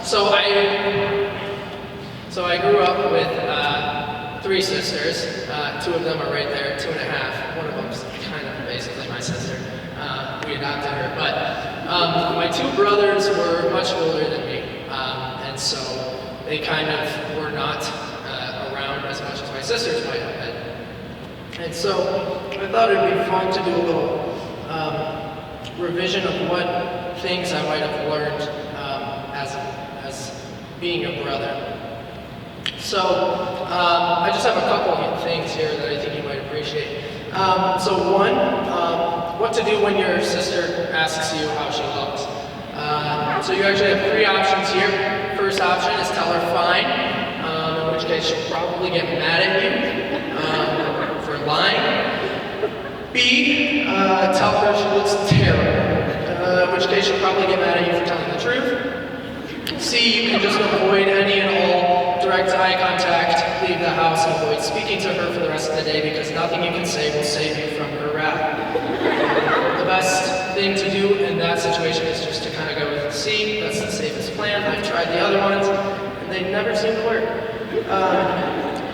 So I grew up with three sisters. Two of them are right there, 2.5. One of them's kind of basically my sister. We adopted her. But my two brothers were much older than me. And so they kind of were not around as much as my sisters might have been. And so I thought it would be fun to do a little revision of what things I might have learned as being a brother. So I just have a couple of things here that I think you might appreciate. So one, what to do when your sister asks you how she looks. So you actually have three options here. First option is tell her fine, in which case she'll probably get mad at you for lying. B, tell her she looks terrible, in which case she'll probably get mad at you for telling the truth. C, you can just avoid any and all direct eye contact, leave the house, and avoid speaking to her for the rest of the day because nothing you can say will save you from her wrath. The best thing to do in that situation is just to kind of go with C. That's the safest plan. I've tried the other ones, and they never seem to work.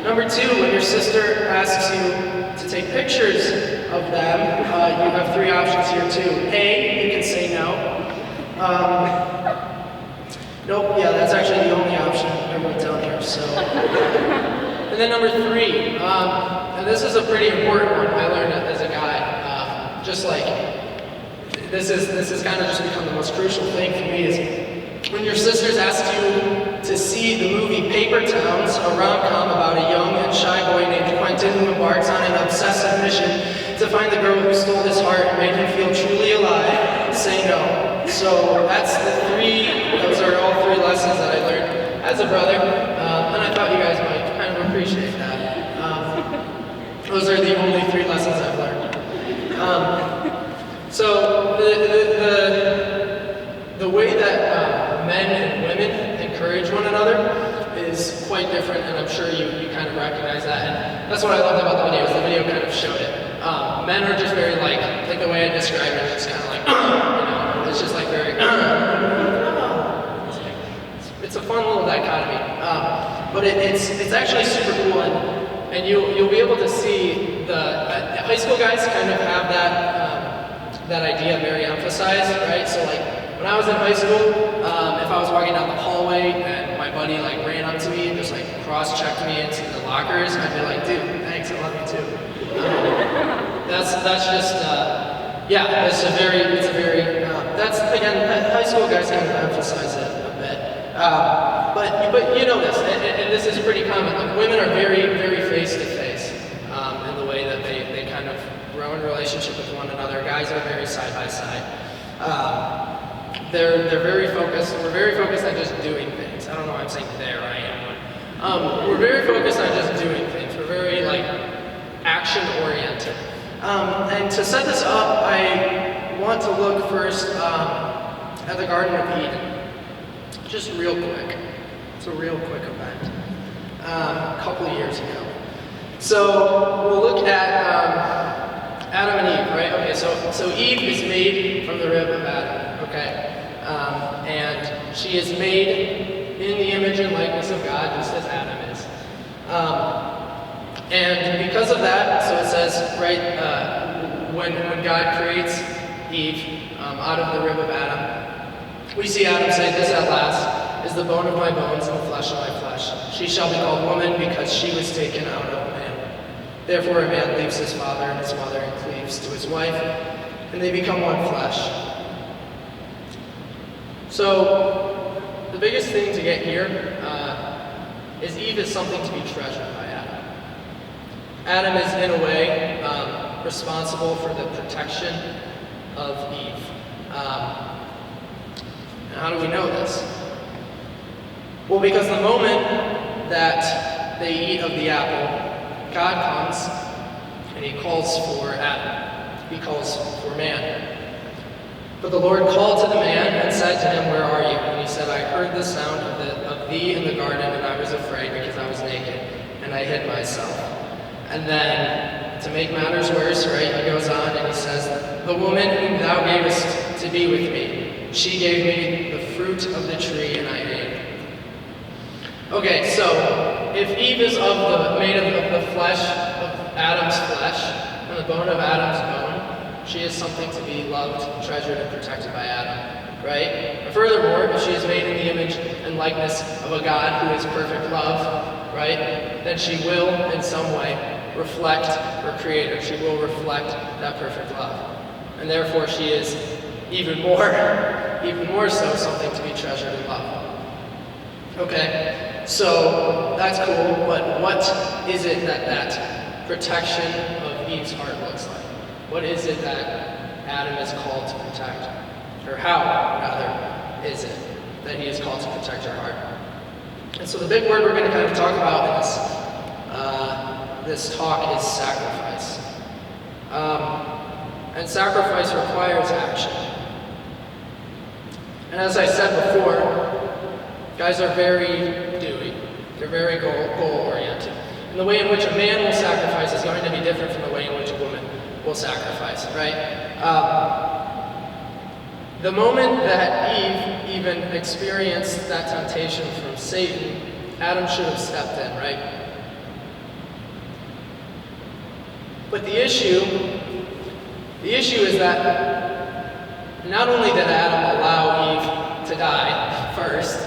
Number two, when your sister asks you to take pictures of them, you have three options here too. A, you can say no. Nope, yeah, that's actually the only option I wrote down here, so. And then number three, and this is a pretty important one, I learned it as a guy, just like, this is kind of just become the most crucial thing for me is when your sisters ask you to see the movie Paper Towns, a rom-com about a young and shy boy named Quentin who embarks on an obsessive mission to find the girl who stole his heart and made him feel truly alive, say no. So that's those are all three lessons that I learned as a brother, and I thought you guys might kind of appreciate that. Those are the only three lessons I've learned. So the way that men and women encourage one another is quite different, and I'm sure you kind of recognize that. And that's what I loved about the video. Is the video kind of showed it. Men are just very like the way I described it, it's kind of like it's just like very. It's a fun little dichotomy, but it's actually super cool, and you'll be able to see the high school guys kind of have that idea very emphasized, right? So like when I was in high school, if I was walking down the hallway and my buddy like ran up to me and just like cross-checked me into the lockers, I'd be like, dude, thanks, I love you too. That's just it's a very that's again high school guys kind of emphasize it a bit. But you know this, and this is pretty common. Like women are very, very face-to-face in the way that they kind of grow in relationship with one another. Guys are very side-by-side. They're very focused. We're very focused on just doing things. I don't know why I'm saying there, I am. We're very focused on just doing things. We're very like action-oriented. And to set this up, I want to look first at the Garden of Eden. Just real quick. It's a real quick event. A couple of years ago. So we'll look at Adam and Eve, right? Okay, so Eve is made from the rib of Adam, okay? And she is made in the image and likeness of God, just as Adam is. And because of that, so it says, right, when God creates Eve out of the rib of Adam, we see Adam say, "This at last is the bone of my bones and the flesh of my flesh. She shall be called woman because she was taken out of man. Therefore a man leaves his father and his mother and cleaves to his wife, and they become one flesh." So the biggest thing to get here is Eve is something to be treasured by Adam. Adam is in a way responsible for the protection of Eve. How do we know this? Well, because the moment that they eat of the apple, God comes and he calls for Adam. He calls for man. But the Lord called to the man and said to him, "Where are you?" And he said, "I heard the sound of thee in the garden, and I was afraid because I was naked, and I hid myself." And then, to make matters worse, right, he goes on and he says, "The woman whom thou gavest to be with me, she gave me the fruit of the tree, and I ate. Okay, so if Eve is made of the flesh of Adam's flesh, and the bone of Adam's bone, she is something to be loved, treasured, and protected by Adam, right? And furthermore, if she is made in the image and likeness of a God who is perfect love, right, then she will, in some way, reflect her Creator. She will reflect that perfect love. And therefore, she is even more so something to be treasured and loved. Okay, so that's cool, but what is it that protection of Eve's heart looks like? What is it that Adam is called to protect? Or how, rather, is it that he is called to protect her heart? And so the big word we're going to kind of talk about in this talk is sacrifice. And sacrifice requires action. And as I said before, guys are very doing. They're very goal-oriented. And the way in which a man will sacrifice is going to be different from the way in which a woman will sacrifice, right? The moment that Eve even experienced that temptation from Satan, Adam should have stepped in, right? But the issue is that not only did Adam allow Eve to die first,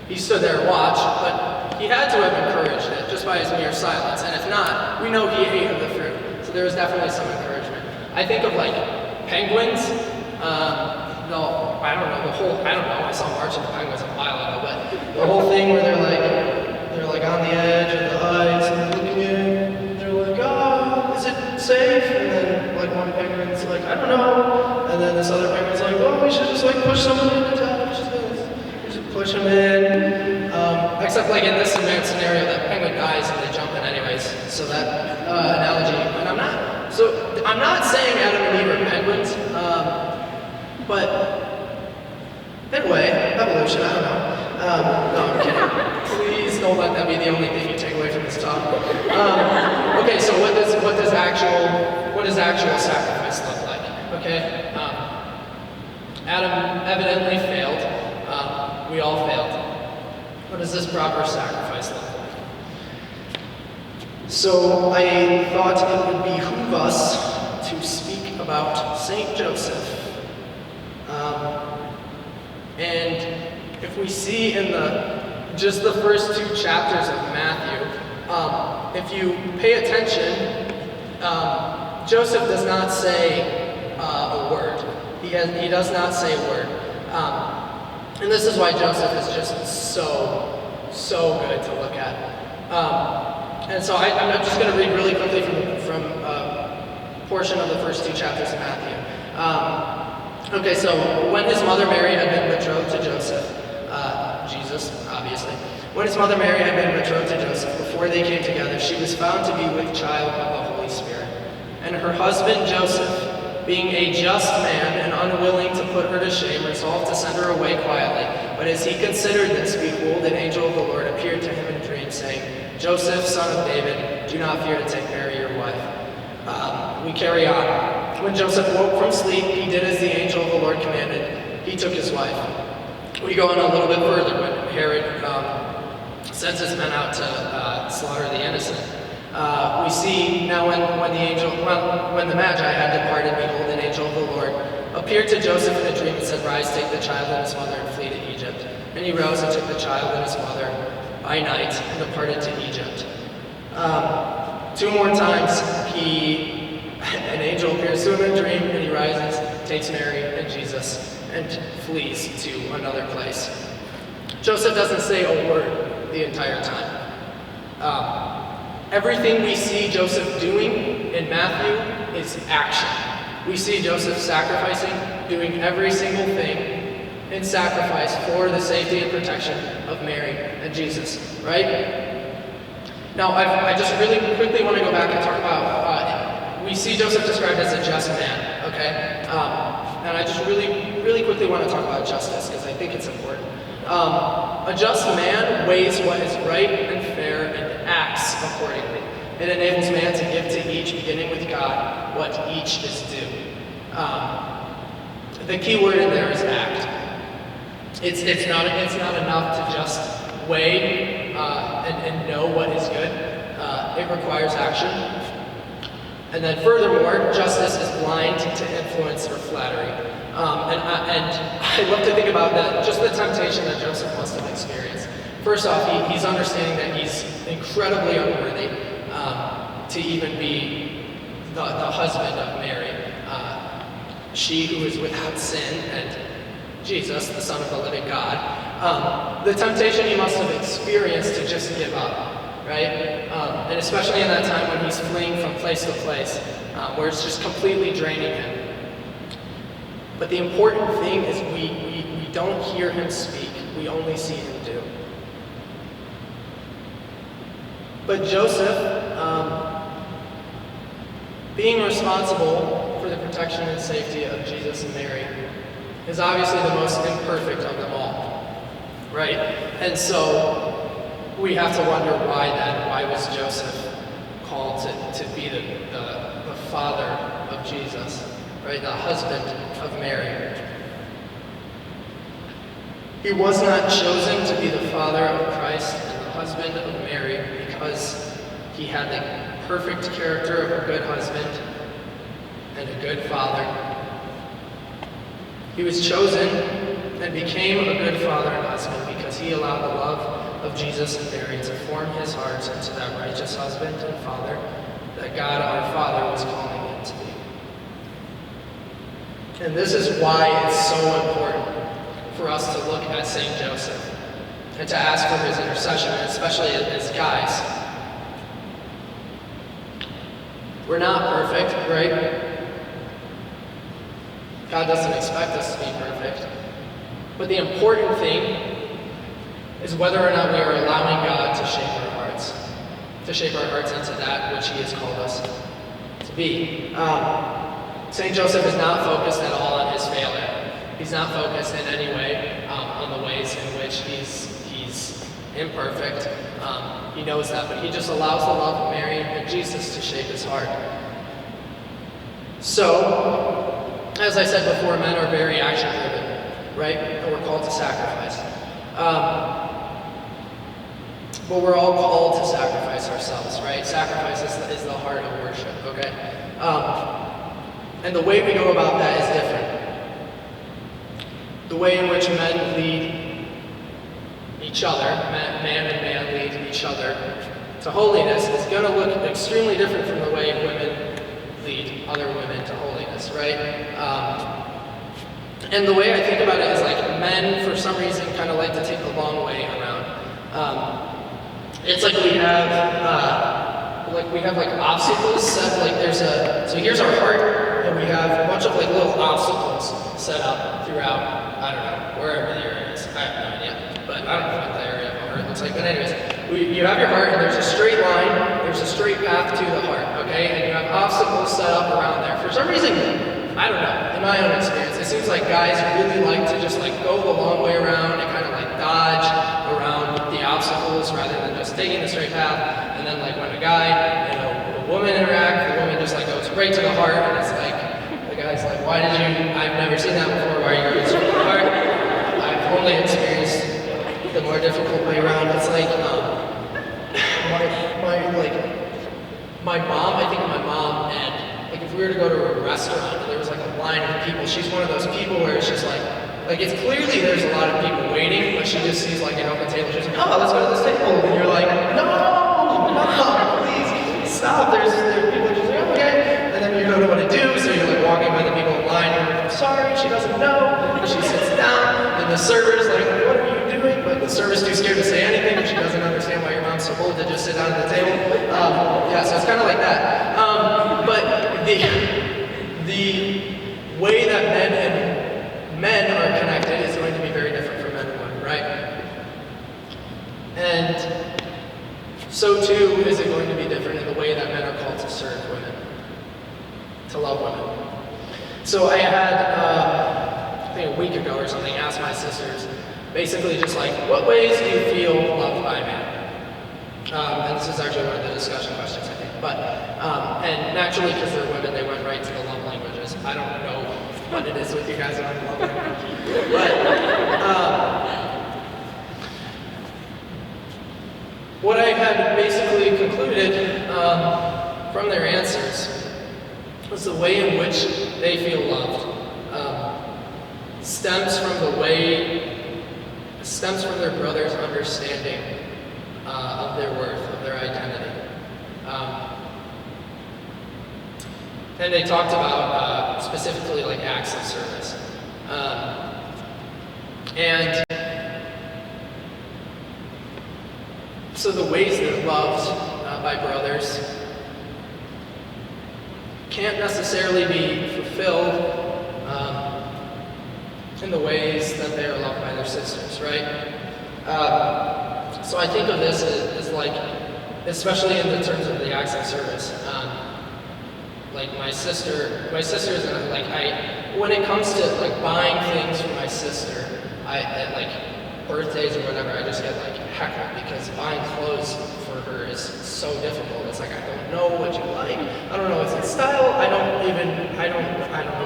he stood there and watched, but he had to have encouraged it just by his mere silence. And if not, we know he ate of the fruit. So there was definitely some encouragement. I think of like penguins. I saw March of the Penguins a while ago, but the whole thing where they're like on the edge of the ice and they're looking in, they're like, oh, is it safe? And then like one penguin's like, I don't know. And then this other penguin's like, well, we should just like push someone in the top. We should push him in. Except like in this scenario, that penguin dies and they jump in anyways. So that analogy, and I'm not saying Adam and Eve are penguins, but in a way, evolution, I don't know. No, I'm kidding. Please don't let that be the only thing you take away from this talk. Okay, so what does actual sacrifice look like? Okay, Adam evidently failed. We all failed. What does this proper sacrifice look like? So I thought it would behoove us to speak about Saint Joseph. And if we see in just the first 2 chapters of Matthew, if you pay attention, Joseph does not say a word. He does not say a word. And this is why Joseph is just so good to look at. And so I'm just going to read really quickly from a portion of the first 2 chapters of Matthew. Okay, so when his mother Mary had been betrothed to Joseph, Jesus, obviously. When his mother Mary had been betrothed to Joseph, before they came together, she was found to be with child of the Holy Spirit. And her husband Joseph, being a just man and unwilling to put her to shame, resolved to send her away quietly. But as he considered this, behold, an angel of the Lord appeared to him in a dream, saying, Joseph, son of David, do not fear to take Mary your wife. We carry on. When Joseph woke from sleep, he did as the angel of the Lord commanded. He took his wife. We go on a little bit further when Herod sends his men out to slaughter the innocent. We see now when the Magi had departed, behold, an angel of the Lord appeared to Joseph in a dream and said, Rise, take the child and his mother and flee to Egypt. And he rose and took the child and his mother by night and departed to Egypt. 2 more times an angel appears to him in a dream, and he rises, takes Mary and Jesus, and flees to another place. Joseph doesn't say a word the entire time. Everything we see Joseph doing in Matthew is action. We see Joseph sacrificing, doing every single thing in sacrifice for the safety and protection of Mary and Jesus, right? Now, I just really quickly want to go back and talk about, we see Joseph described as a just man, okay? And I just really quickly want to talk about justice, because I think it's important. A just man weighs what is right and fair and acts accordingly. It enables man to give to each, beginning with God, what each is due. The key word in there is act. It's not enough to just weigh and know what is good. It requires action. And then furthermore, justice is blind to influence or flattery. And I love to think about that, just the temptation that Joseph must have experienced. First off, he's understanding that he's incredibly unworthy to even be the husband of Mary, she who is without sin, and Jesus, the Son of the living God. The temptation he must have experienced to just give up, right? And especially in that time when he's fleeing from place to place, where it's just completely draining him. But the important thing is we don't hear him speak, we only see him do. But Joseph, being responsible for the protection and safety of Jesus and Mary, is obviously the most imperfect of them all, right? And so we have to wonder why then. Why was Joseph called to be the father of Jesus, right? The husband of Mary. He was not chosen to be the father of Christ and the husband of Mary because he had the perfect character of a good husband and a good father. He was chosen and became a good father and husband because he allowed the love of Jesus and Mary to form his heart into that righteous husband and father that God our Father was calling him to be. And this is why it's so important for us to look at St. Joseph and to ask for his intercession, especially as guys. We're not perfect, right? God doesn't expect us to be perfect. But the important thing is whether or not we are allowing God to shape our hearts into that which he has called us to be. St. Joseph is not focused at all on his failure. He's not focused in any way on the ways in which he's imperfect. He knows that, but he just allows the love of Mary and Jesus to shape his heart. So, as I said before, men are very action-driven, right? And we're called to sacrifice. But we're all called to sacrifice ourselves, right? Sacrifice is the heart of worship, okay? And the way we go about that is different. The way in which men lead each other, man and man lead each other to holiness is going to look extremely different from the way women lead other women to holiness, right? And the way I think about it is like men, for some reason, kind of like to take the long way around. It's like we have obstacles set. Like so here's our heart, and we have a bunch of like little obstacles set up throughout. I don't know, wherever the area is. I have no idea, but I don't know what the area of our heart looks like. But anyways, you have your heart, and there's a straight line. There's a straight path to the heart, okay? And you have obstacles set up around there. For some reason, I don't know, in my own experience, it seems like guys really like to just like go the long way around and kind of like dodge around the obstacles rather than just taking the straight path. And then like when a guy and a woman interact, the woman just like goes right to the heart, and it's like, the guy's like, I've never seen that before, why are you going straight to the heart? I've only experienced the more difficult way around. It's like, my mom, and like if we were to go to a restaurant and there was like a line of people, she's one of those people where it's just like it's clearly there's a lot of people waiting, but she just sees like an open table, she's like, oh, let's go to this table, and you're like, no, please, stop, there's people just like, okay, and then you don't know what to do, so you're like walking by the people in line, and you're like, sorry, she doesn't know, and she sits down, and the server's like, what are you doing? But the server's too scared to say anything, and she doesn't understand why your mom's so bold to just sit down at the table. Yeah, so it's kind of like that. But the way that men are connected is going to be very different from men and women, right? And so too is it going to be different in the way that men are called to serve women, to love women. So I had, I think a week ago or something, asked my sisters, basically just like, what ways do you feel loved by men? And this is actually one of the discussion questions, I think. But, and naturally, because they're women, they went right to the love languages. I don't know what it is with you guys on love language. But, from their answers was the way in which they feel loved. Stems from their brother's understanding of their worth, of their identity. And they talked about specifically like acts of service. And so the ways they're loved by brothers can't necessarily be fulfilled in the ways that they are loved by their sisters, right? So I think of this as like, especially in the terms of the acts of service. Like my sisters and when it comes to like buying things for my sister, at like birthdays or whatever, I just get like heckled because buying clothes for her is so difficult. It's like, I don't know what you like. I don't know what's in style. I don't know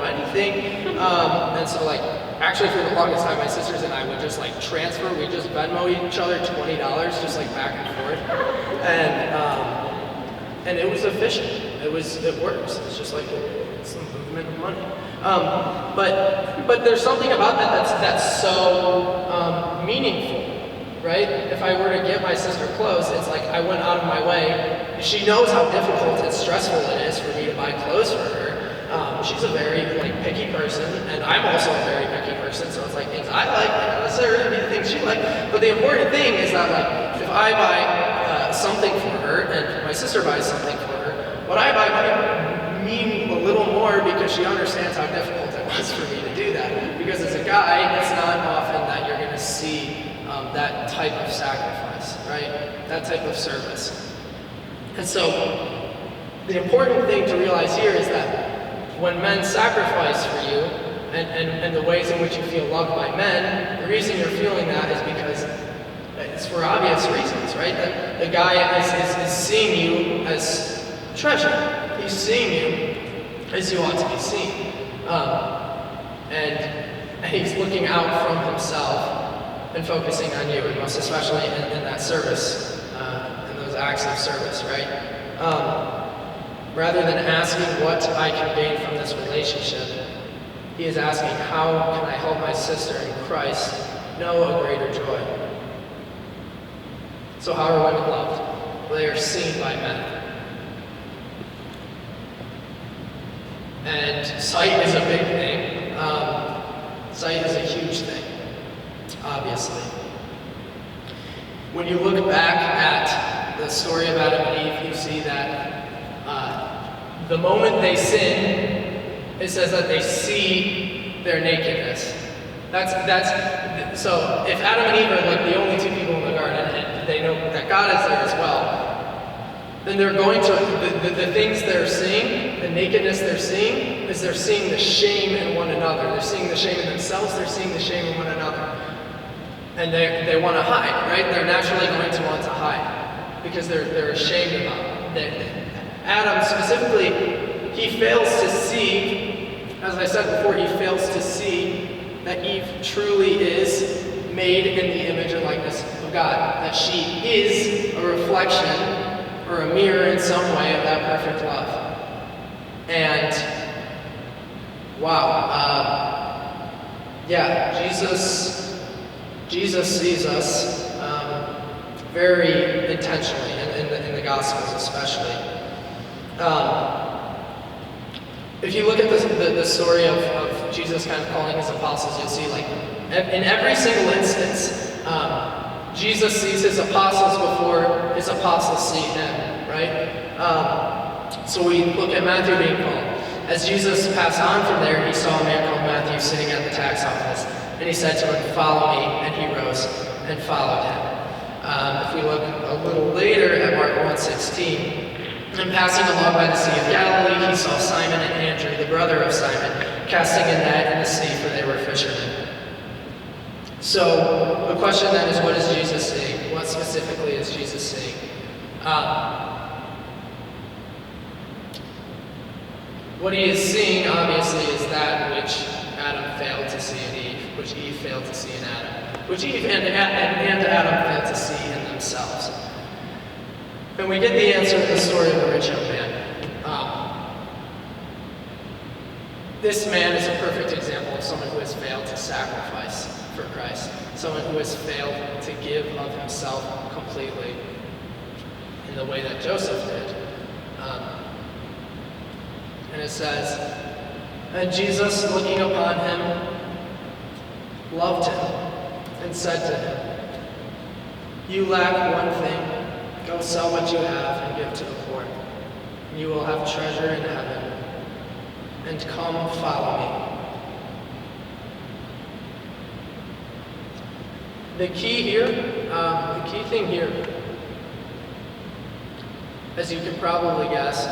anything. And so like, actually for the longest time, my sisters and I would just like transfer. We just Venmo each other $20, just like back and forth. And it was efficient. It works. It's just like it's the movement of money. But there's something about that's so meaningful, right? If I were to get my sister clothes, it's like I went out of my way. She knows how difficult and stressful it is for me to buy clothes for her. She's a very like picky person, and I'm also a very picky person. So it's like things I like might not necessarily be the things she likes. But the important thing is that like if I buy something for her and my sister buys something for her, what I buy might mean a little more because she understands how difficult it was for me to do that. Because as a guy, it's not often that you're going to see that type of sacrifice, right? That type of service. And so, the important thing to realize here is that when men sacrifice for you, and the ways in which you feel loved by men, the reason you're feeling that is because it's for obvious reasons, right? That the guy is seeing you as treasure. He's seeing you as you ought to be seen. And he's looking out from himself and focusing on you, and most especially in that service, in those acts of service, right? Rather than asking what I can gain from this relationship, he is asking, how can I help my sister in Christ know a greater joy? So how are women loved? Well, they are seen by men. And sight is a big thing. Sight is a huge thing, obviously. When you look back at the story of Adam and Eve, you see that the moment they sin, it says that they see their nakedness. So if Adam and Eve are like the only two people in the garden, and they know that God is there as well, then they're going to, the things they're seeing, the nakedness they're seeing, is they're seeing the shame in one another. They're seeing the shame in themselves, they're seeing the shame in one another. And they want to hide, right? They're naturally going to want to hide because they're ashamed about it. Adam specifically, he fails to see, as I said before, he fails to see that Eve truly is made in the image and likeness of God, that she is a reflection or a mirror in some way of that perfect love. And wow, Jesus sees us very intentionally in the Gospels, especially. If you look at the story of Jesus kind of calling his apostles, you'll see like in every single instance, Jesus sees his apostles before his apostles see him, right? So we look at Matthew being called. As Jesus passed on from there, he saw a man called Matthew sitting at the tax office, and he said to him, "Follow me," and he rose and followed him. If we look a little later at Mark 1:16, and passing along by the Sea of Galilee, he saw Simon and Andrew, the brother of Simon, casting a net in the sea, for they were fishermen. So the question then is, what is Jesus saying? What specifically is Jesus saying? What he is seeing, obviously, is that which Adam failed to see in Eve, which Eve failed to see in Adam, which Eve and Adam failed to see in themselves. And we get the answer in the story of the rich young man. This man is a perfect example of someone who has failed to sacrifice for Christ, someone who has failed to give of himself completely in the way that Joseph did. And it says, and Jesus, looking upon him, loved him and said to him, you lack one thing. Go sell what you have and give to the poor, and you will have treasure in heaven. And come follow me. The key thing here, as you can probably guess,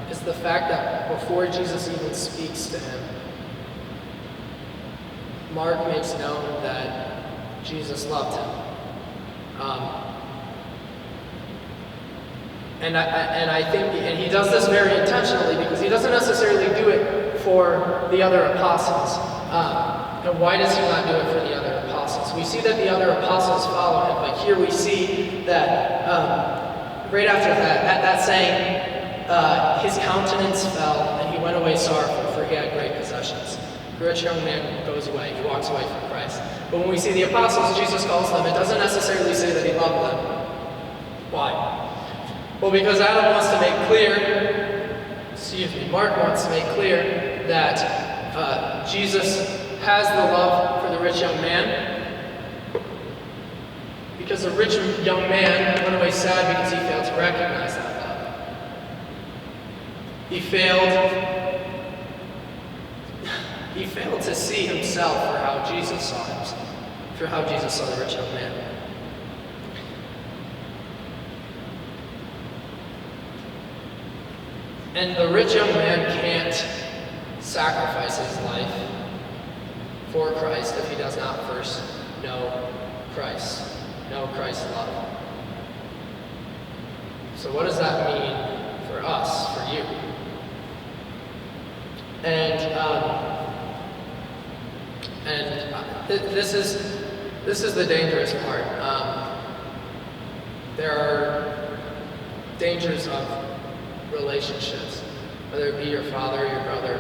is the fact that before Jesus even speaks to him, Mark makes known that Jesus loved him. And I think he does this very intentionally because he doesn't necessarily do it for the other apostles. And why does he not do it for the other apostles? We see that the other apostles follow him, but here we see that right after that saying, his countenance fell and he went away sorrowful, for he had great possessions. The rich young man goes away, he walks away from Christ. But when we see the apostles, Jesus calls them, it doesn't necessarily say that he loved them. Why? Well, because Mark wants to make clear that Jesus has the love for the rich young man, because the rich young man went away sad because he failed to recognize that love. He failed to see himself for how Jesus saw himself, for how Jesus saw the rich young man. And the rich young man can't sacrifice his life for Christ if he does not first know Christ's love. So what does that mean for us, for you? And this is the dangerous part. There are dangers of relationships, whether it be your father, your brother,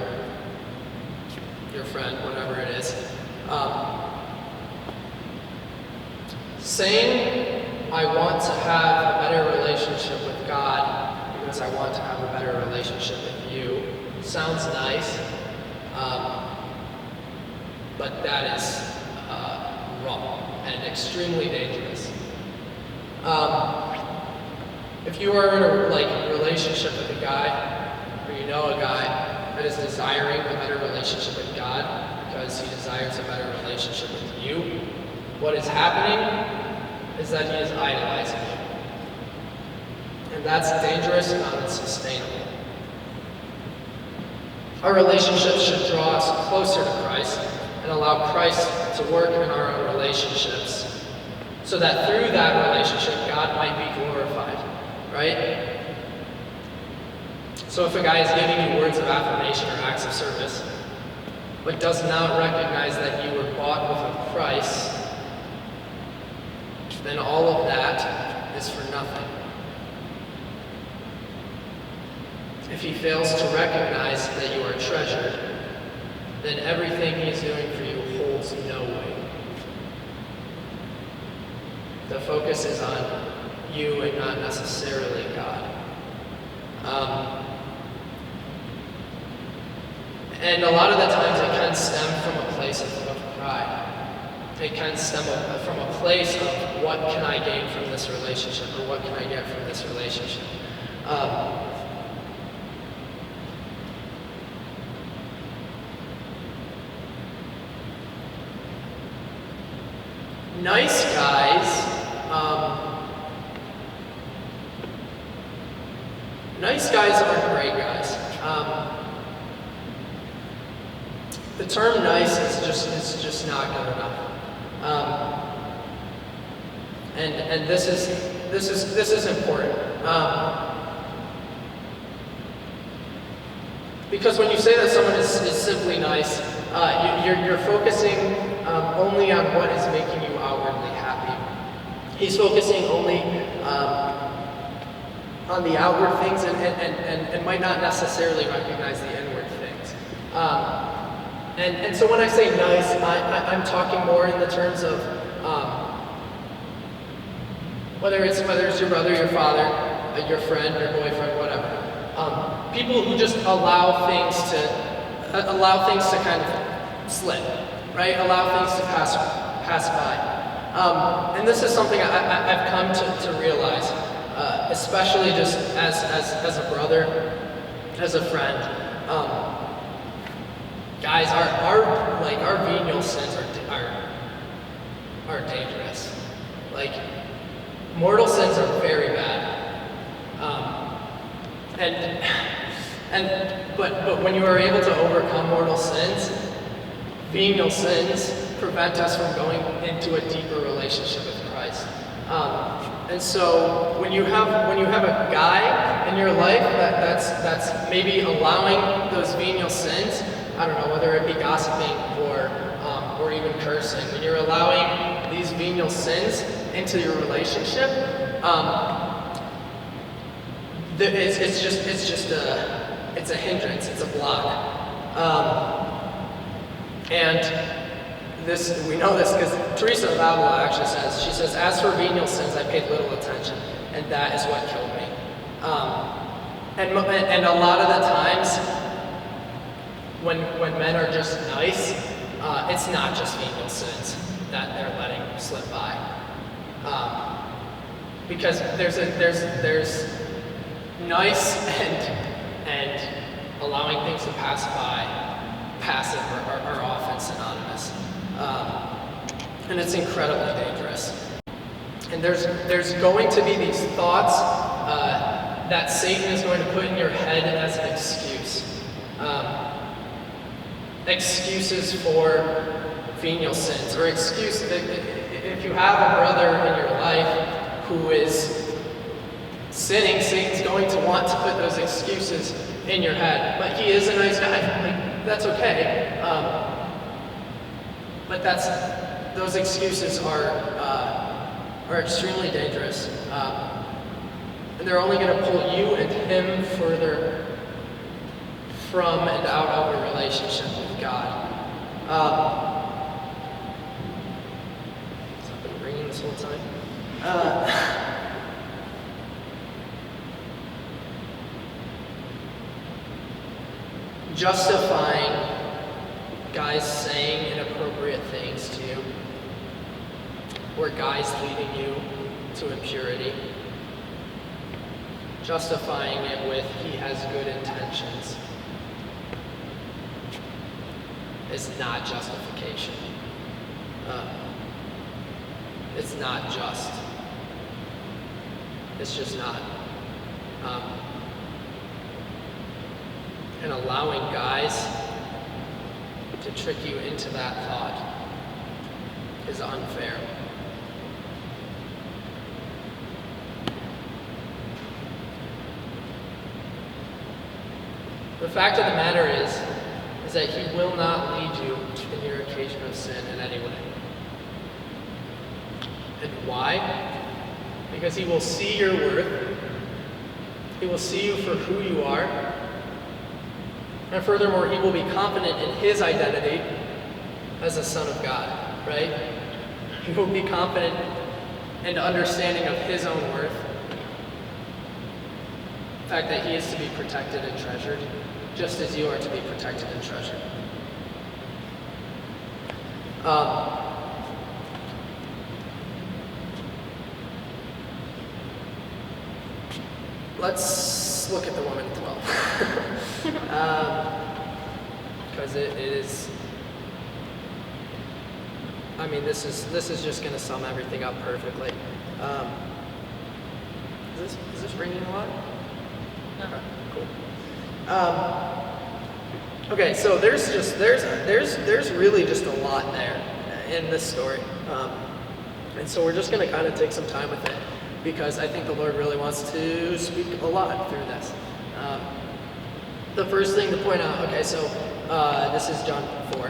your friend, whatever it is. Saying I want to have a better relationship with God because I want to have a better relationship with you sounds nice, but that is wrong and extremely dangerous. If you are in a relationship with a guy, or you know a guy that is desiring a better relationship with God because he desires a better relationship with you, what is happening is that he is idolizing you. And that's dangerous and unsustainable. Our relationships should draw us closer to Christ and allow Christ to work in our own relationships, so that through that relationship, God might be glorified. Right? So if a guy is giving you words of affirmation or acts of service, but does not recognize that you were bought with a price, then all of that is for nothing. If he fails to recognize that you are treasured, then everything he is doing for you holds no weight. The focus is on you and not necessarily God. And a lot of the times it can stem from a place of pride. It can stem from a place of what can I gain from this relationship, or what can I get from this relationship. Nice guys, aren't great guys. The term nice is just not good enough. And this is important. Because when you say that someone is simply nice, you're focusing only on what is making you outwardly happy. He's focusing only on the outward things and might not necessarily recognize the inward things. And so when I say nice, I'm talking more in the terms of whether it's your brother, your father, your friend, your boyfriend, whatever. People who just allow things to kind of slip, right? Allow things to pass by. And this is something I've come to realize, especially just as a brother, as a friend. Guys, our venial sins are dangerous. Like, mortal sins are very bad. But when you are able to overcome mortal sins, venial sins prevent us from going into a deeper relationship with Christ. And so when you have a guy in your life that's maybe allowing those venial sins, I don't know, whether it be gossiping or even cursing, when you're allowing these venial sins into your relationship, it's a hindrance, it's a block. And we know this because Teresa of Avila actually says, as for venial sins, I paid little attention, and that is what killed me. And a lot of the times, when men are just nice, it's not just venial sins that they're letting slip by. Because there's nice and allowing things to pass by, passive are often synonymous. And it's incredibly dangerous. And there's going to be these thoughts that Satan is going to put in your head as an excuse. Excuses for venial sins, or if you have a brother in your life who is sinning, Satan's going to want to put those excuses in your head. But he is a nice guy. Like, that's okay. But those excuses are extremely dangerous, and they're only going to pull you and him further from and out of a relationship with God. Has that been ringing this whole time? Justifying guys saying inappropriate things to you, or guys leading you to impurity. Justifying it with he has good intentions is not justification. It's not just. It's just not. And allowing guys to trick you into that thought is unfair. The fact of the matter is that he will not lead you in your occasion of sin in any way. And why? Because he will see your worth. He will see you for who you are. And furthermore, he will be confident in his identity as a son of God, right? He will be confident in understanding of his own worth. The fact that he is to be protected and treasured, just as you are to be protected and treasured. Let's look at the woman 12. Because it is, I mean, this is just going to sum everything up perfectly. Is this ringing a lot? Okay, cool. Okay, so there's really just a lot there in this story, and so we're just going to kind of take some time with it, because I think the Lord really wants to speak a lot through this. The first thing to point out, okay, so this is John 4.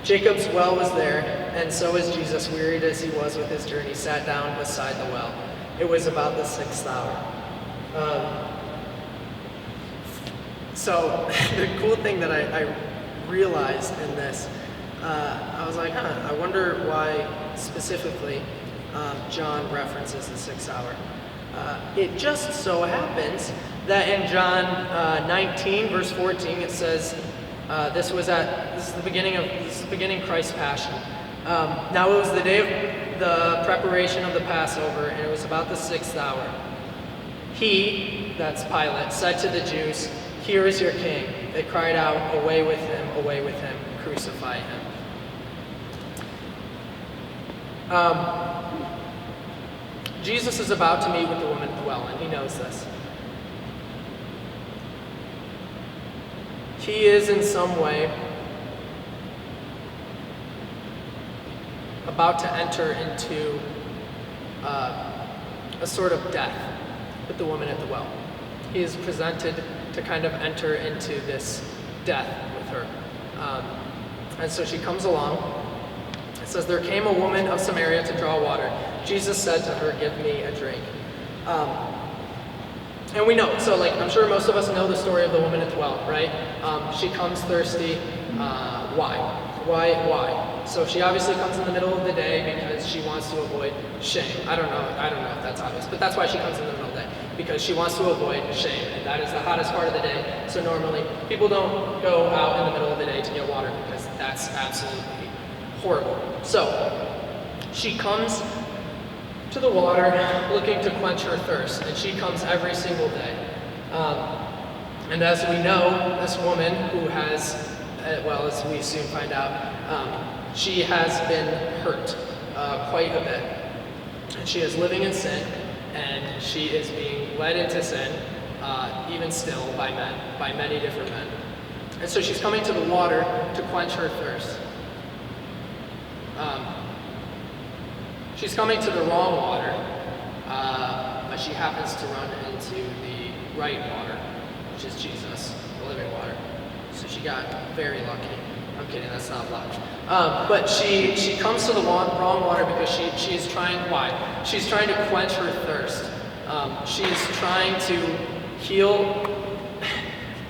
Jacob's well was there, and so as Jesus, wearied as he was with his journey, sat down beside the well. It was about the 6th hour. So the cool thing that I realized in this, I was like, I wonder why specifically John references the 6th hour. It just so happens that in John 19, verse 14, it says, this is the beginning of Christ's Passion. Now it was the day of the preparation of the Passover, and it was about the 6th hour. He, that's Pilate, said to the Jews, "Here is your king." They cried out, away with him, crucify him." Jesus is about to meet with the woman at the well, and he knows this. He is in some way about to enter into a sort of death with the woman at the well. He is presented to kind of enter into this death with her. And so she comes along. It says, "There came a woman of Samaria to draw water. Jesus said to her, 'Give me a drink.'" And we know, so I'm sure most of us know the story of the woman at the well, right? She comes thirsty. Why? So she obviously comes in the middle of the day because she wants to avoid shame. I don't know if that's obvious, but that's why she comes in the middle of the day, because she wants to avoid shame, and that is the hottest part of the day. So normally people don't go out in the middle of the day to get water because that's absolutely horrible. So she comes to the water looking to quench her thirst, and she comes every single day. And as we know, this woman who has, well, as we soon find out, she has been hurt quite a bit. And she is living in sin, and she is being led into sin, even still, by many different men. And so she's coming to the water to quench her thirst. She's coming to the wrong water, but she happens to run into the right water, which is Jesus, the living water. So she got very lucky. I'm kidding, that's not luck. But she comes to the wrong water because she is trying, why? She's trying to quench her thirst. She's trying to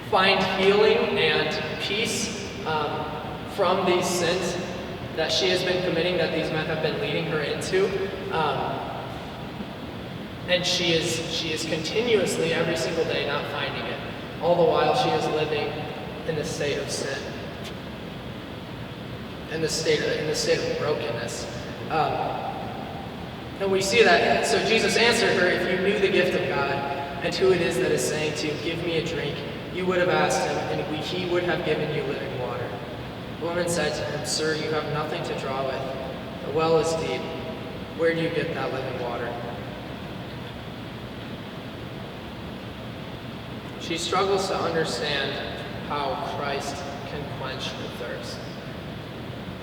find healing and peace from these sins that she has been committing, that these men have been leading her into. And she is continuously, every single day, not finding it. All the while she is living in the state of sin, in the state of brokenness. And we see that. So Jesus answered her, "If you knew the gift of God and who it is that is saying to you, 'Give me a drink,' you would have asked him, and he would have given you living water." The woman said to him, "Sir, you have nothing to draw with. The well is deep. Where do you get that living water?" She struggles to understand how Christ can quench her thirst.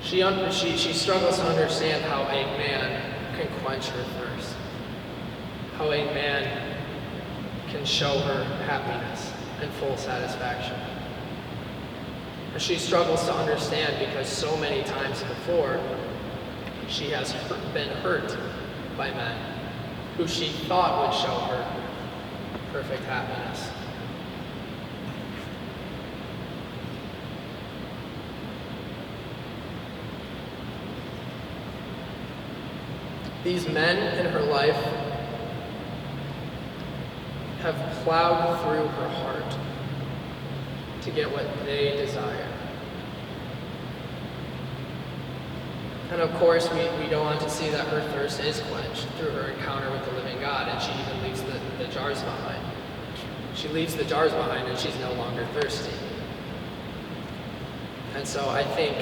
She struggles to understand how a man can quench her thirst. How a man can show her happiness and full satisfaction. She struggles to understand because so many times before, she has been hurt by men who she thought would show her perfect happiness. These men in her life have plowed through her heart to get what they desire. And of course, we go on to see that her thirst is quenched through her encounter with the living God, and she even leaves the jars behind. She leaves the jars behind, and she's no longer thirsty. And so I think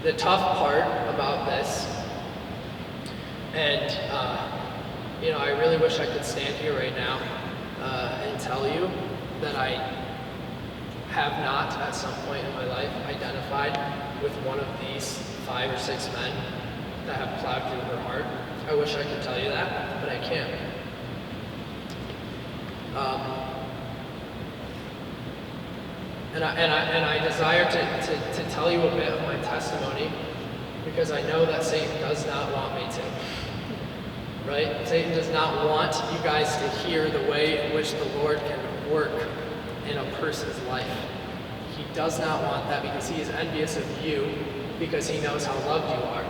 the tough part about this, and I really wish I could stand here right now and tell you that I have not, at some point in my life, identified with one of these 5 or 6 men that have plowed through her heart. I wish I could tell you that, but I can't. And I desire to tell you a bit of my testimony, because I know that Satan does not want me to. right? Satan does not want you guys to hear the way in which the Lord can work in a person's life. He does not want that because he is envious of you because he knows how loved you are.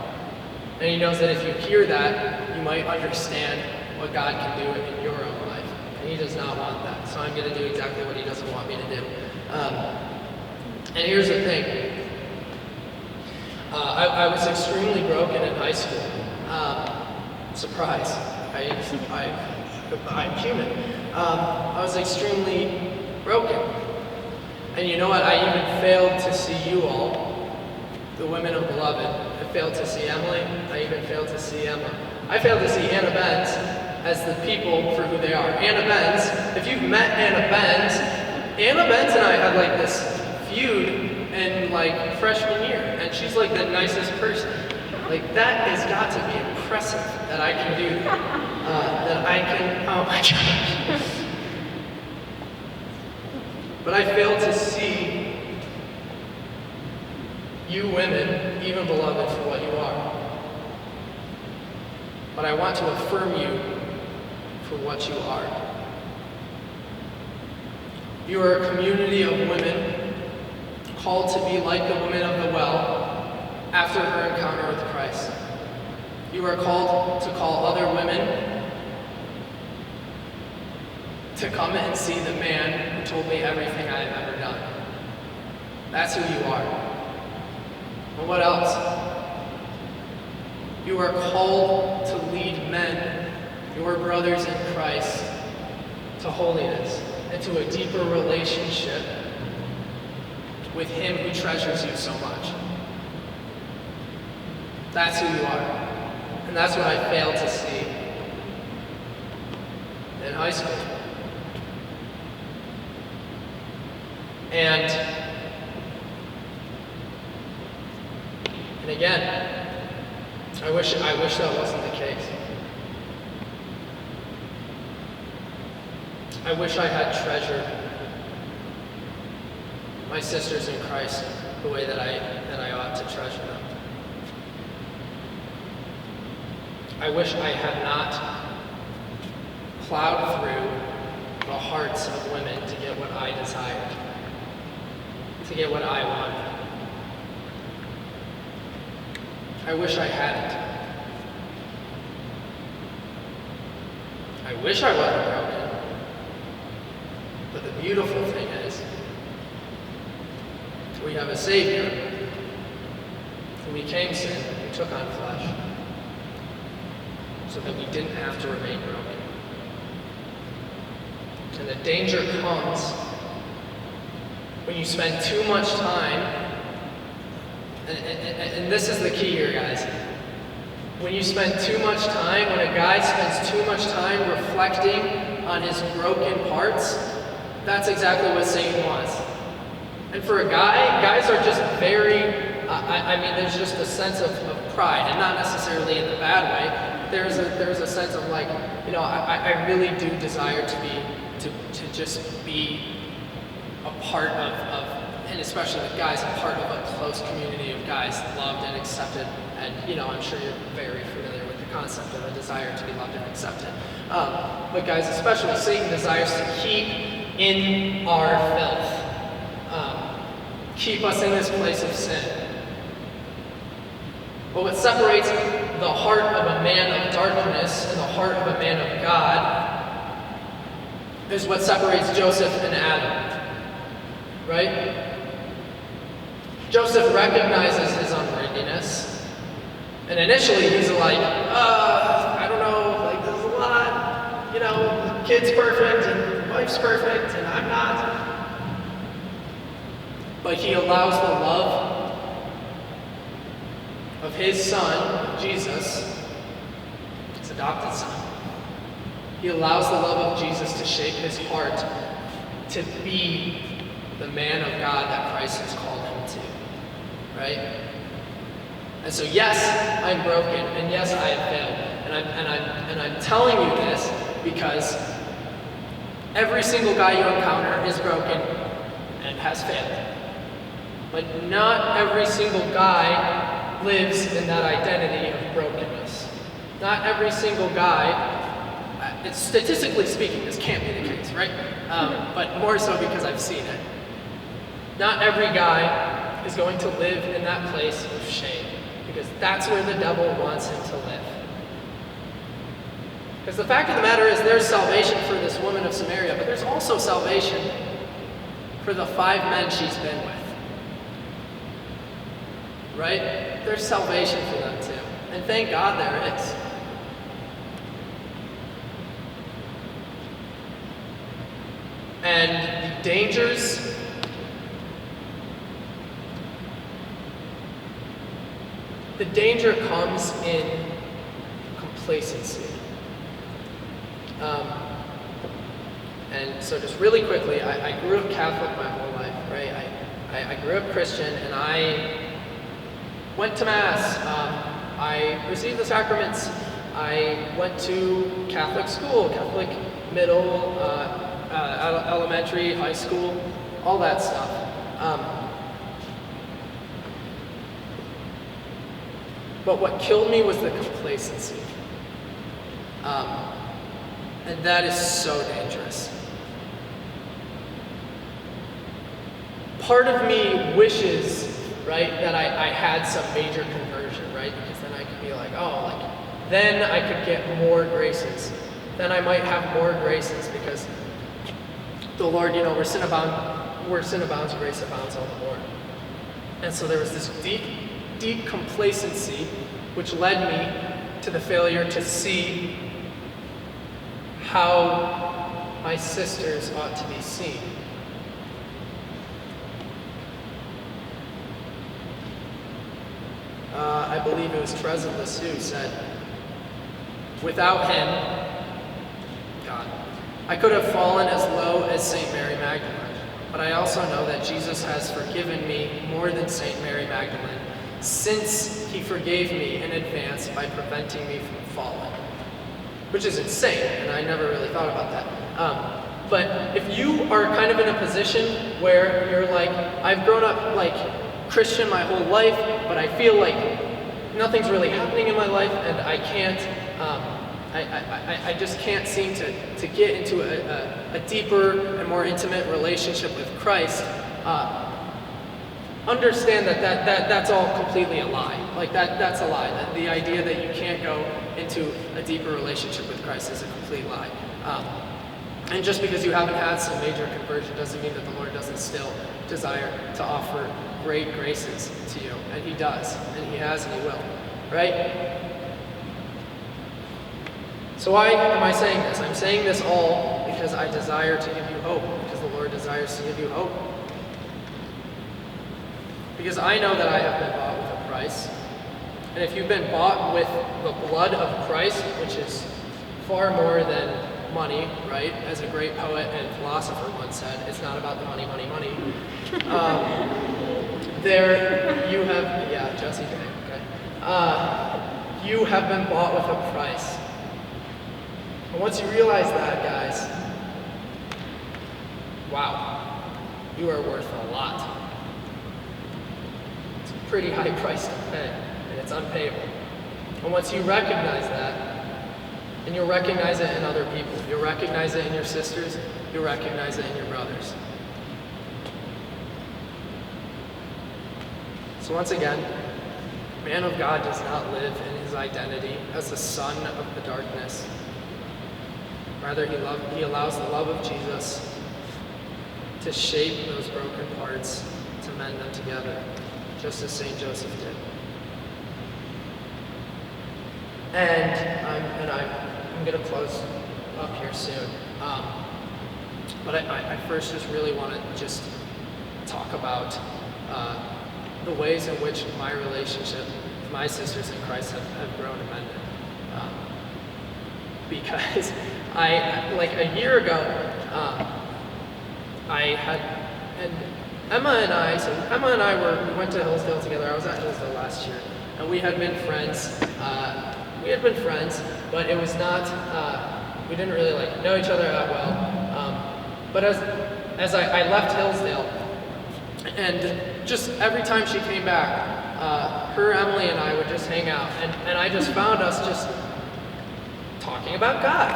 And he knows that if you hear that, you might understand what God can do in your own life. And he does not want that. So I'm going to do exactly what he doesn't want me to do. And here's the thing. I was extremely broken in high school. Surprise. I'm human. I was extremely broken. And you know what? I even failed to see you all, the women of BeLoved. I failed to see Emily. I even failed to see Emma. I failed to see Anna Benz as the people for who they are. Anna Benz, if you've met Anna Benz and I had like this feud in like freshman year, and she's like the nicest person. Like that has got to be impressive that I can do that. Oh my gosh. But I failed to see you women, even BeLoved, for what you are. But I want to affirm you for what you are. You are a community of women called to be like the woman of the well after her encounter with Christ. You are called to call other women to come and see the man who told me everything I have ever done. That's who you are. And what else? You are called to lead men, your brothers in Christ, to holiness and to a deeper relationship with him who treasures you so much. That's who you are. And that's what I failed to see in high school. And again, I wish that wasn't the case. I wish I had treasured my sisters in Christ the way that I ought to treasure them. I wish I had not plowed through the hearts of women to get what I desired, to get what I wanted. I wish I hadn't. I wish I wasn't broken. But the beautiful thing is, we have a Savior who became sin, who took on flesh, so that we didn't have to remain broken. And the danger comes when you spend too much time, and this is the key here, guys. When you spend too much time, when a guy spends too much time reflecting on his broken parts, that's exactly what Satan wants. And for a guy, guys are just very, there's just a sense of pride, and not necessarily in the bad way. There's a sense of like, I really do desire to just be a part of, and especially with guys, a part of a close community of guys loved and accepted. And I'm sure you're very familiar with the concept of a desire to be loved and accepted. But guys, especially Satan desires to keep in our filth. Keep us in this place of sin. But what separates the heart of a man of darkness and the heart of a man of God is what separates Joseph and Adam. Right? Joseph recognizes his unworthiness. And initially he's like, I don't know, like there's a lot, kid's perfect and wife's perfect and I'm not. But he allows the love of his son, Jesus, his adopted son. He allows the love of Jesus to shape his heart to be the man of God that Christ has called him to. Right? And so yes, I'm broken, and yes, I have failed. And I'm telling you this because every single guy you encounter is broken and has failed. But not every single guy lives in that identity of brokenness. Not every single guy, it's statistically speaking, this can't be the case, right? But more so because I've seen it. Not every guy is going to live in that place of shame, because that's where the devil wants him to live. Because the fact of the matter is, there's salvation for this woman of Samaria, but there's also salvation for the 5 men she's been with. Right? There's salvation for them too. And thank God there is. And the dangers, the danger comes in complacency. And so just really quickly, I grew up Catholic my whole life, right? I grew up Christian, and I went to Mass. I received the sacraments. I went to Catholic school, Catholic middle, elementary, high school, all that stuff. But what killed me was the complacency. And that is so dangerous. Part of me wishes, right, that I had some major conversion, right? Because then I could be like, oh, like, then I could get more graces. Then I might have more graces because the Lord, you know, where sin abounds, grace abounds all the more. And so there was this deep complacency which led me to the failure to see how my sisters ought to be seen. I believe it was Therese of Lisieux said, without him, God, I could have fallen as low as St. Mary Magdalene, but I also know that Jesus has forgiven me more than St. Mary Magdalene, since he forgave me in advance by preventing me from falling. Which is insane, and I never really thought about that. But if you are kind of in a position where you're like, I've grown up like Christian my whole life, but I feel like nothing's really happening in my life, and I can't, I just can't seem to get into a deeper and more intimate relationship with Christ. Understand that's all completely a lie. Like that's a lie. That the idea that you can't go into a deeper relationship with Christ is a complete lie. And just because you haven't had some major conversion doesn't mean that the Lord doesn't still desire to offer great graces to you. And he does, and he has, and he will. Right? So why am I saying this? I'm saying this all because I desire to give you hope, because the Lord desires to give you hope. Because I know that I have been bought with a price. And if you've been bought with the blood of Christ, which is far more than money, right? As a great poet and philosopher once said, it's not about the money, money, money. There you have, yeah, Jesse, okay. You have been bought with a price. And once you realize that, guys, wow, you are worth a lot. It's a pretty high price to pay, and it's unpayable. And once you recognize that, and you'll recognize it in other people, you'll recognize it in your sisters, you'll recognize it in your brothers. So once again, man of God does not live in his identity as the son of the darkness. Rather, he allows the love of Jesus to shape those broken parts, to mend them together, just as St. Joseph did. And I'm going to close up here soon. But I first just really want to just talk about the ways in which my relationship with my sisters in Christ have grown and mended. Because like a year ago, I had, and Emma and I we went to Hillsdale together. I was at Hillsdale last year, and we had been friends. But it was not, we didn't really know each other that well. But as I left Hillsdale, and just every time she came back, her, Emily, and I would just hang out, and I just found us just talking about God.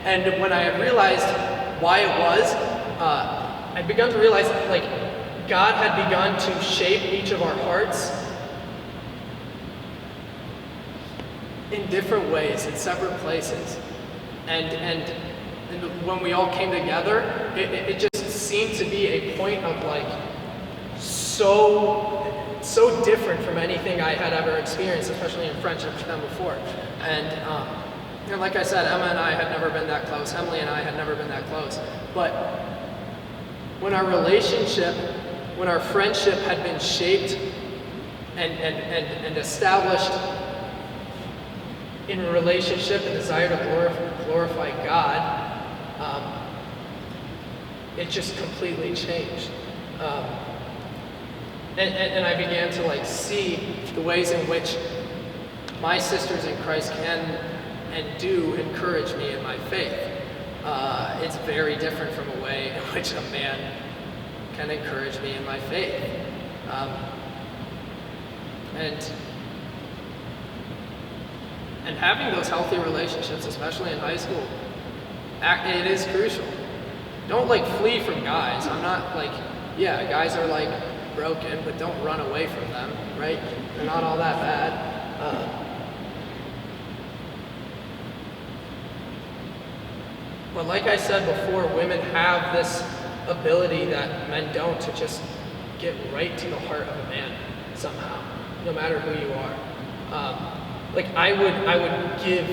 And when I realized why it was, I began to realize like God had begun to shape each of our hearts in different ways, in separate places. And when we all came together, it just seemed to be a point of like so different from anything I had ever experienced, especially in friendship with them before. And like I said, Emma and I had never been that close. Emily and I had never been that close. But when our relationship, when our friendship had been shaped and established in a relationship and desire to glorify God, it just completely changed. And I began to like see the ways in which my sisters in Christ can and do encourage me in my faith. It's very different from a way in which a man can encourage me in my faith. And having those healthy relationships, especially in high school, it is crucial. Don't like flee from guys. I'm not like, yeah, guys are like broken, but don't run away from them, right? They're not all that bad. But like I said before, women have this ability that men don't to just get right to the heart of a man somehow, no matter who you are. Like I would give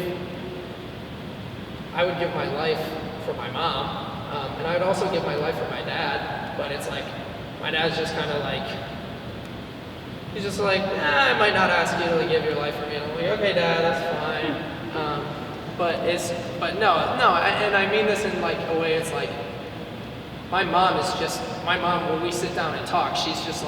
my life for my mom, and I would also give my life for my dad. But it's like my dad's just kind of like, he's just like, I might not ask you to give your life for me. And I'm like, okay, Dad, that's fine. But no, and I mean this in like a way. It's like my mom when we sit down and talk, she just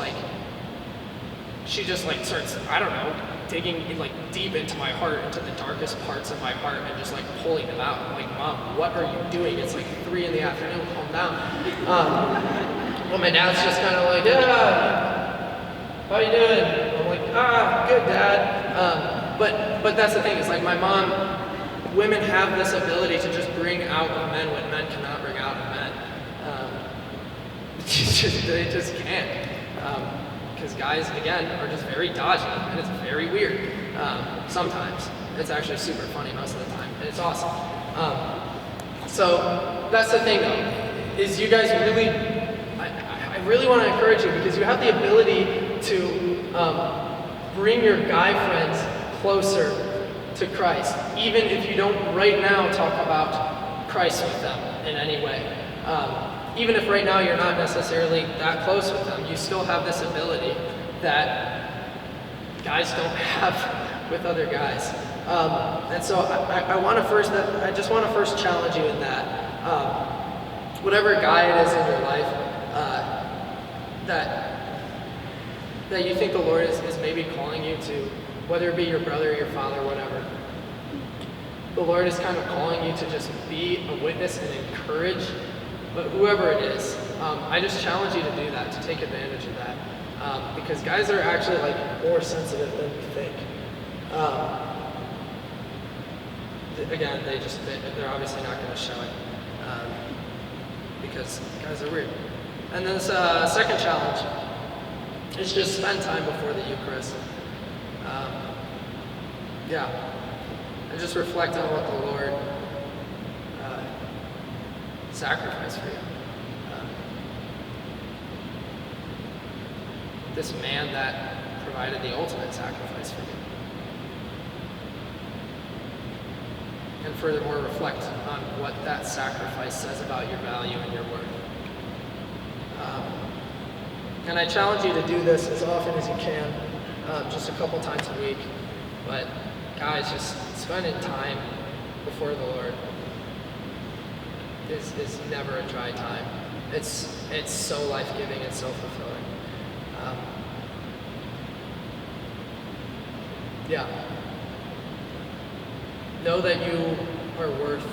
starts, I don't know, digging like deep into my heart, into the darkest parts of my heart, and just like pulling them out. I'm like, Mom, what are you doing? It's like 3 p.m, calm down. Well, my dad's just kind of like, yeah, how you doing? I'm like, good, Dad. But that's the thing, it's like my mom, women have this ability to just bring out of men what men cannot bring out of men. They just can't. Because guys, again, are just very dodgy, and it's very weird. Sometimes. It's actually super funny most of the time, and it's awesome. So that's the thing, though, is you guys really, I really want to encourage you, because you have the ability to bring your guy friends closer to Christ, even if you don't right now talk about Christ with them in any way. Even if right now you're not necessarily that close with them, you still have this ability that guys don't have with other guys. And so I just want to first challenge you in that. Whatever guy it is in your life that you think the Lord is maybe calling you to, whether it be your brother, your father, whatever. The Lord is kind of calling you to just be a witness and encourage, but whoever it is. I just challenge you to do that, to take advantage of that. Because guys are actually like more sensitive than you think. Again, they're obviously not going to show it. Because guys are weird. And then this second challenge is just spend time before the Eucharist. And just reflect on what the Lord sacrificed for you. This man that provided the ultimate sacrifice for you. And furthermore, reflect on what that sacrifice says about your value and your worth. And I challenge you to do this as often as you can, just a couple times a week. But guys, just spending time before the Lord is never a dry time. It's so life-giving and so fulfilling. Know that you are worth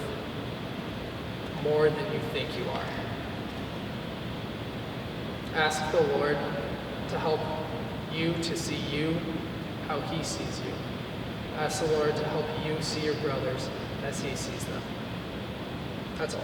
more than you think you are. Ask the Lord to help you to see you how He sees you. Ask the Lord to help you see your brothers as he sees them. That's all.